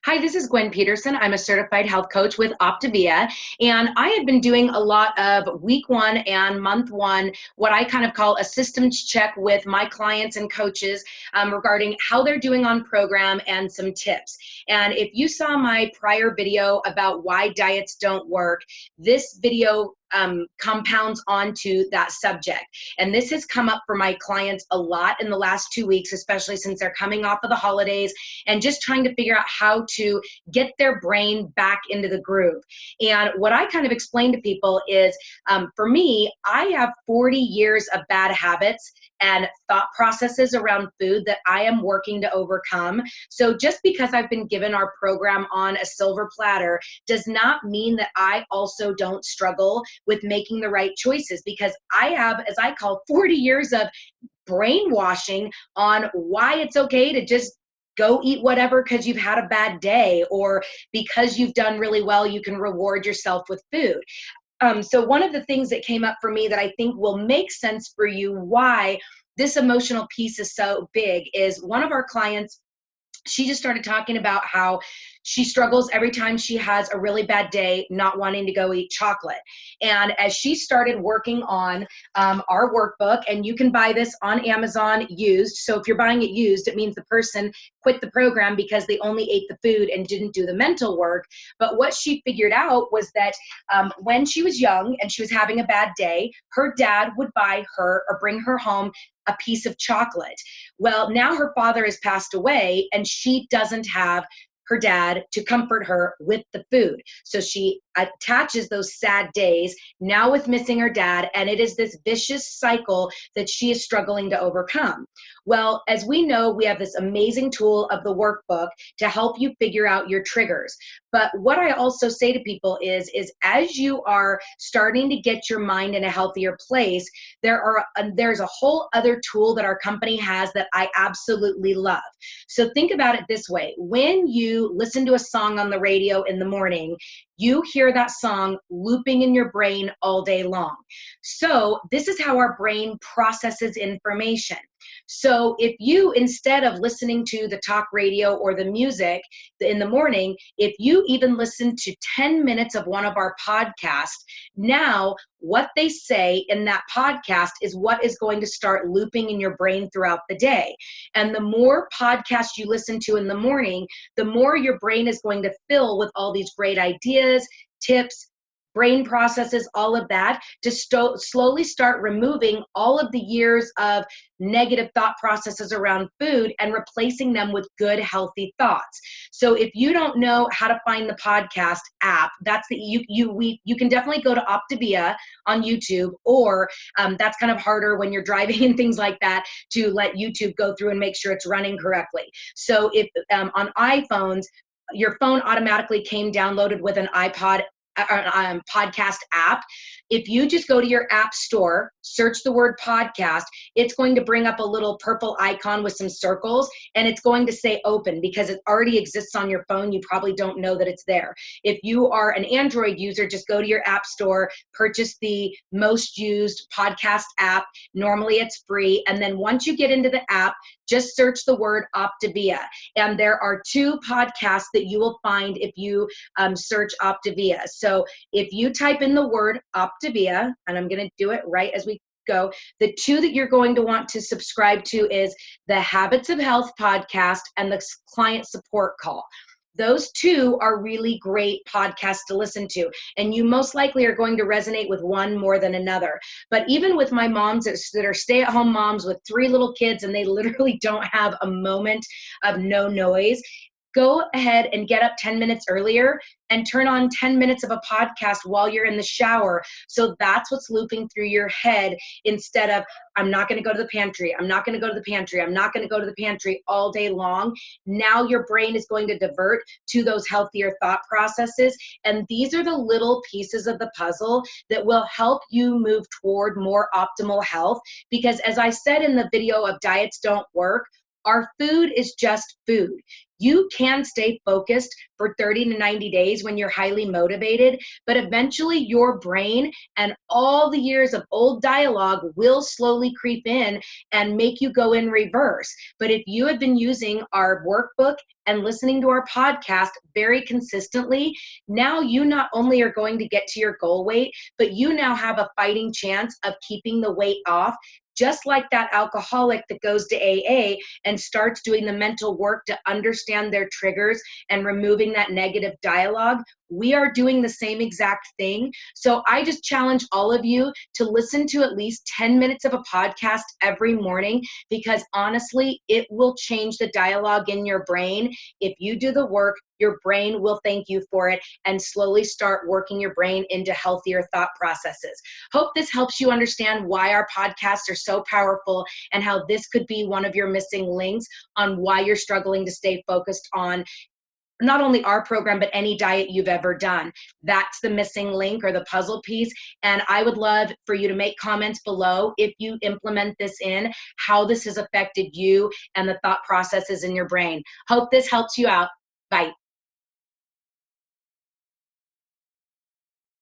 Hi, this is Gwen Peterson. I'm a certified health coach with Optavia, and I have been doing a lot of week one and month one, what I kind of call a systems check with my clients and coaches regarding how they're doing on program and some tips. And if you saw my prior video about why diets don't work, this video compounds onto that subject. And this has come up for my clients a lot in the last 2 weeks, especially since they're coming off of the holidays and just trying to figure out how to get their brain back into the groove. And what I kind of explain to people is for me, I have 40 years of bad habits and thought processes around food that I am working to overcome. So just because I've been given our program on a silver platter does not mean that I also don't struggle with making the right choices, because I have, as I call, 40 years of brainwashing on why it's okay to just go eat whatever because you've had a bad day, or because you've done really well, you can reward yourself with food. So one of the things that came up for me that I think will make sense for you why this emotional piece is so big is one of our clients, she just started talking about how she struggles every time she has a really bad day, not wanting to go eat chocolate. And as she started working on our workbook, and you can buy this on Amazon used. So if you're buying it used, it means the person quit the program because they only ate the food and didn't do the mental work. But what she figured out was that when she was young and she was having a bad day, her dad would buy her or bring her home a piece of chocolate. Well, now her father has passed away and she doesn't have her dad to comfort her with the food. So she attaches those sad days now with missing her dad, and it is this vicious cycle that she is struggling to overcome. Well, as we know, we have this amazing tool of the workbook to help you figure out your triggers. But what I also say to people is as you are starting to get your mind in a healthier place, there's a whole other tool that our company has that I absolutely love. So think about it this way. When you listen to a song on the radio in the morning, you hear that song looping in your brain all day long. So this is how our brain processes information. So if you, instead of listening to the talk radio or the music in the morning, if you even listen to 10 minutes of one of our podcasts, now what they say in that podcast is what is going to start looping in your brain throughout the day. And the more podcasts you listen to in the morning, the more your brain is going to fill with all these great ideas, tips, brain processes, all of that, to slowly start removing all of the years of negative thought processes around food and replacing them with good, healthy thoughts. So if you don't know how to find the podcast app, that's you can definitely go to Optavia on YouTube, or that's kind of harder when you're driving and things like that, to let YouTube go through and make sure it's running correctly. So if on iPhones, your phone automatically came downloaded with an iPod podcast app. If you just go to your app store, search the word podcast, it's going to bring up a little purple icon with some circles, and it's going to say open because it already exists on your phone. You probably don't know that it's there. If you are an Android user, just go to your app store, purchase the most used podcast app. Normally it's free. And then once you get into the app, just search the word Optavia. And there are 2 podcasts that you will find if you search Optavia. So if you type in the word Optavia, and I'm going to do it right as we go, the 2 that you're going to want to subscribe to is the Habits of Health podcast and the Client Support Call. Those 2 are really great podcasts to listen to, and you most likely are going to resonate with one more than another. But even with my moms that are stay-at-home moms with 3 little kids and they literally don't have a moment of no noise, go ahead and get up 10 minutes earlier and turn on 10 minutes of a podcast while you're in the shower. So that's what's looping through your head, instead of, I'm not going to go to the pantry, I'm not going to go to the pantry, I'm not going to go to the pantry all day long. Now your brain is going to divert to those healthier thought processes. And these are the little pieces of the puzzle that will help you move toward more optimal health. Because as I said in the video of Diets Don't Work, Our food is just food. You can stay focused for 30 to 90 days when you're highly motivated, but eventually your brain and all the years of old dialogue will slowly creep in and make you go in reverse. But if you had been using our workbook and listening to our podcast very consistently, now you not only are going to get to your goal weight, but you now have a fighting chance of keeping the weight off. Just like that alcoholic that goes to AA and starts doing the mental work to understand their triggers and removing that negative dialogue, we are doing the same exact thing. So I just challenge all of you to listen to at least 10 minutes of a podcast every morning, because honestly, it will change the dialogue in your brain. If you do the work, your brain will thank you for it and slowly start working your brain into healthier thought processes. Hope this helps you understand why our podcasts are so powerful and how this could be one of your missing links on why you're struggling to stay focused on not only our program, but any diet you've ever done. That's the missing link or the puzzle piece. And I would love for you to make comments below if you implement this in, how this has affected you and the thought processes in your brain. Hope this helps you out. Bye.